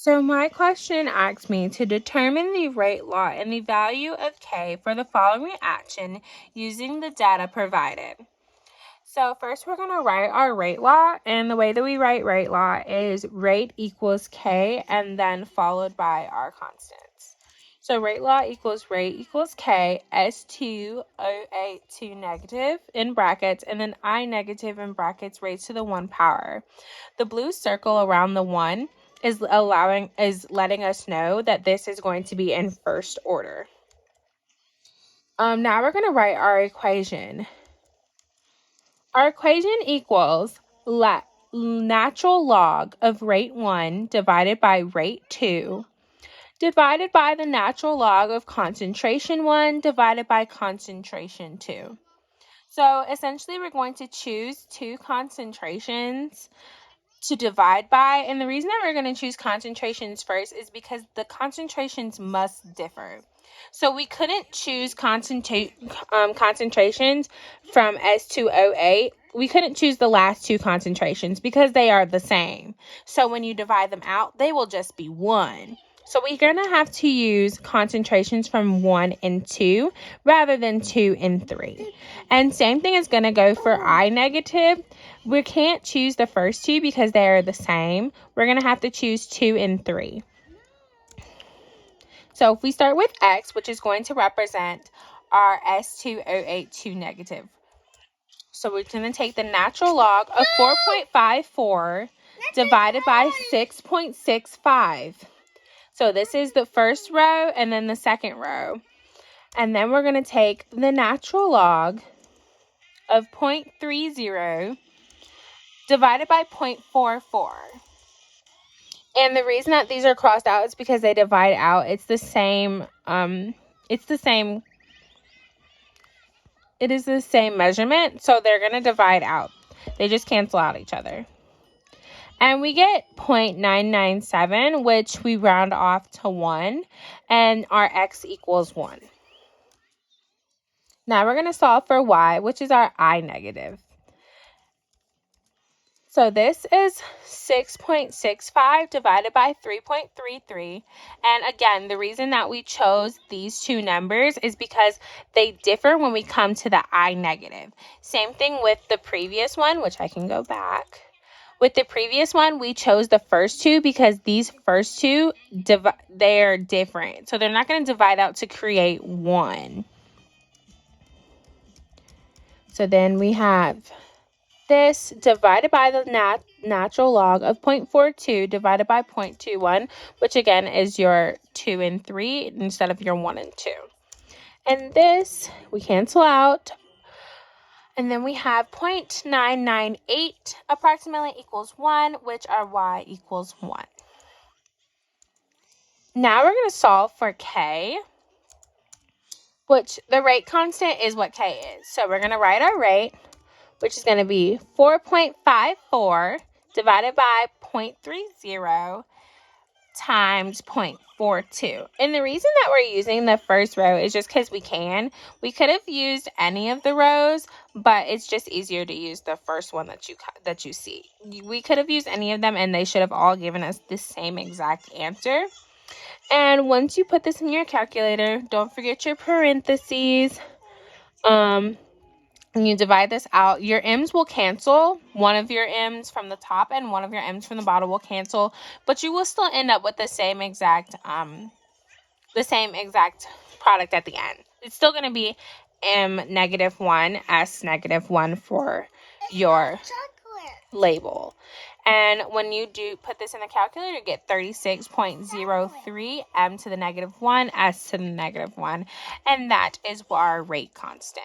So my question asks me to determine the rate law and the value of K for the following reaction using the data provided. So first we're going to write our rate law, and the way that we write rate law is rate equals K and then followed by our constants. So rate law equals K, S2O82 negative in brackets, and then I negative in brackets raised to the 1 power. The blue circle around the 1 is letting us know that this is going to be in first order. Now we're going to write our equation. Our equation equals natural log of rate 1 divided by rate 2 divided by the natural log of concentration 1 divided by concentration 2. So essentially we're going to choose two concentrations to divide by, and the reason that we're going to choose concentrations first is because the concentrations must differ. So we couldn't choose concentrations from S2O8. We couldn't choose the last two concentrations because they are the same. So when you divide them out, they will just be 1. So we're going to have to use concentrations from 1 and 2 rather than 2 and 3. And same thing is going to go for I negative. We can't choose the first two because they are the same. We're going to have to choose 2 and 3. So if we start with X, which is going to represent our S2O82 negative. So we're going to take the natural log of 4.54 divided by 6.65. So this is the first row and then the second row. And then we're going to take the natural log of 0.30 divided by 0.44. And the reason that these are crossed out is because they divide out. It is the same measurement, so they're going to divide out. They just cancel out each other. And we get 0.997, which we round off to 1, and our X equals 1. Now we're going to solve for Y, which is our I negative. So this is 6.65 divided by 3.33. And again, the reason that we chose these two numbers is because they differ when we come to the I negative. Same thing with the previous one, which I can go back. With the previous one, we chose the first two because these first two, they're different. So they're not going to divide out to create 1. So then we have this divided by the natural log of 0.42 divided by 0.21, which again is your 2 and 3 instead of your 1 and 2. And this we cancel out. And then we have 0.998 approximately equals 1, which our Y equals 1. Now we're going to solve for K, which the rate constant is what K is. So we're going to write our rate, which is going to be 4.54 divided by 0.30 times 0.42. And the reason that we're using the first row is just because we can. We could have used any of the rows, but it's just easier to use the first one that you see. We could have used any of them, and they should have all given us the same exact answer. And once you put this in your calculator, don't forget your parentheses. And you divide this out, your M's will cancel. One of your M's from the top and one of your M's from the bottom will cancel, but you will still end up with the same exact product at the end. It's still going to be M negative 1, S negative 1 for your label. And when you do put this in the calculator, you get 36.03 M to the negative 1, S to the negative 1, and that is our rate constant.